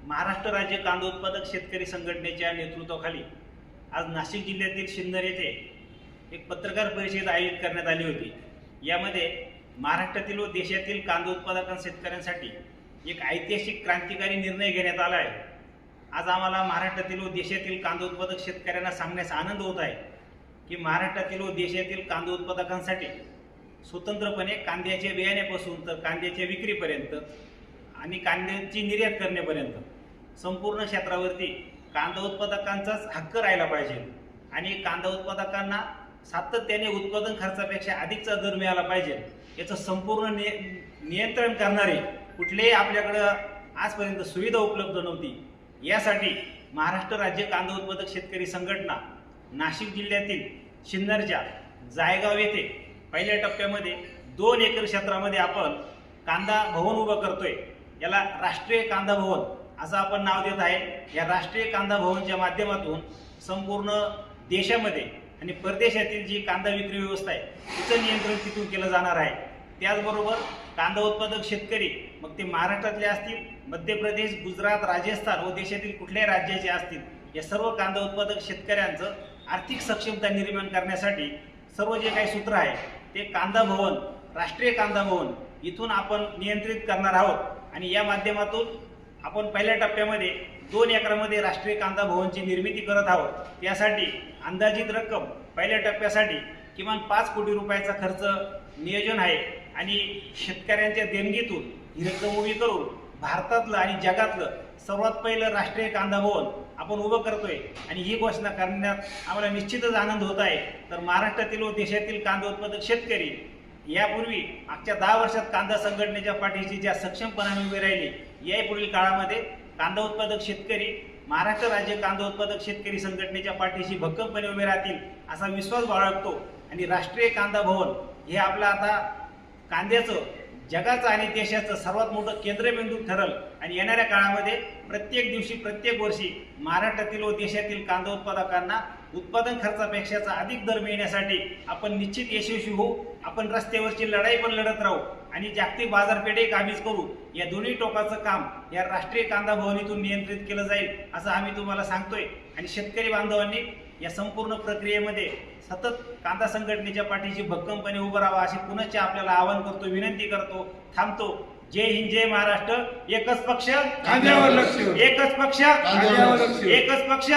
महाराष्ट्र राज्य कांदा उत्पादक शेतकरी संघटनेच्या नेतृत्वाखाली आज नाशिक जिल्ह्यातील सिन्नर येथे एक पत्रकार परिषद आयोजित करण्यात आली होती। यामध्ये महाराष्ट्रातील व देशातील कांदा उत्पादक शेतकऱ्यांसाठी एक ऐतिहासिक क्रांतिकारी निर्णय घेण्यात आला आहे। आज आम्हाला महाराष्ट्रातील व देशातील कांदा उत्पादक शेतकऱ्यांना सांगण्यास आनंद होत आहे की महाराष्ट्रातील व देशातील कांदा उत्पादकांसाठी स्वतंत्रपणे कांद्याच्या बियाण्यापासून तर कांद्याच्या विक्रीपर्यंत आणि कांद्याची निर्यात करण्यापर्यंत संपूर्ण क्षेत्रावरती कांदा उत्पादकांचाच हक्क राहिला पाहिजे आणि कांदा उत्पादकांना सातत्याने उत्पादन खर्चापेक्षा अधिकचा दर मिळाला पाहिजे याचं संपूर्ण नियंत्रण करणारे कुठलेही आपल्याकडं आजपर्यंत सुविधा उपलब्ध नव्हती। यासाठी महाराष्ट्र राज्य कांदा उत्पादक शेतकरी संघटना नाशिक जिल्ह्यातील सिन्नरच्या जायगाव येथे पहिल्या टप्प्यामध्ये 2 एकर क्षेत्रामध्ये आपण कांदा भवन उभं करतोय। याला राष्ट्रीय कांदा भवन असं आपण नाव देत आहे। या राष्ट्रीय कांदा भवनच्या माध्यमातून संपूर्ण देशामध्ये आणि परदेशातील जी कांदा विक्री व्यवस्था आहे तिचं नियंत्रण तिथून केलं जाणार आहे। त्याचबरोबर कांदा उत्पादक शेतकरी मग ते महाराष्ट्रातले असतील, मध्य प्रदेश, गुजरात, राजस्थान व देशातील कुठल्याही राज्याचे असतील, या सर्व कांदा उत्पादक शेतकऱ्यांचं आर्थिक सक्षमता निर्माण करण्यासाठी सर्व जे काही सूत्र आहे ते कांदा भवन, राष्ट्रीय कांदा भवन इथून आपण नियंत्रित करणार आहोत आणि या माध्यमातून आपण पहिल्या टप्प्यामध्ये 2 एकरामध्ये राष्ट्रीय कांदा भवनची निर्मिती करत आहोत। त्यासाठी अंदाजित रक्कम पहिल्या टप्प्यासाठी किमान 5 कोटी रुपयाचा खर्च नियोजन आहे आणि शेतकऱ्यांच्या देणगीतून ही रक्कम उभी करून भारतातलं आणि जगातलं सर्वात पहिलं राष्ट्रीय कांदा भवन आपण उभं करतोय आणि ही घोषणा करण्यात आम्हाला निश्चितच आनंद होत आहे। तर महाराष्ट्रातील व देशातील कांदा उत्पादक शेतकरी यापूर्वी मागच्या 10 वर्षात कांदा संघटनेच्या पाठीशी ज्या सक्षमपणाने उभे राहिले, याही पुढील काळामध्ये कांदा उत्पादक शेतकरी महाराष्ट्र राज्य कांदा उत्पादक शेतकरी संघटनेच्या पाठीशी भक्कमपणे उभे राहतील असा विश्वास बाळगतो आणि राष्ट्रीय कांदा भवन हे आपलं आता कांद्याचं जगाचं आणि देशाचं सर्वात मोठं केंद्रबिंदू ठरल आणि येणाऱ्या काळामध्ये प्रत्येक दिवशी प्रत्येक वर्षी महाराष्ट्रातील व देशातील कांदा उत्पादकांना उत्पादन खर्चापेक्षाचा अधिक दर मिळण्यासाठी आपण निश्चित यशस्वी होऊ। आपण रस्त्यावरची लढाई पण लढत राहू आणि जागतिक बाजारपेठही काबीज करू। या दोन्ही टोकाचं काम या राष्ट्रीय कांदा भवनीतून नियंत्रित केलं जाईल असं आम्ही तुम्हाला सांगतोय आणि शेतकरी बांधवांनी या संपूर्ण प्रक्रियेमध्ये सतत कांदा संघटनेच्या पाठीशी भक्कमपणे उभं राहावं अशी पुनश्च आपल्याला आवाहन करतो, विनंती करतो, थांबतो। जय हिंद, जय महाराष्ट्र। एकच पक्ष, कांद्यावर लक्ष, एकच पक्ष, कांद्यावर लक्ष, एकच पक्ष।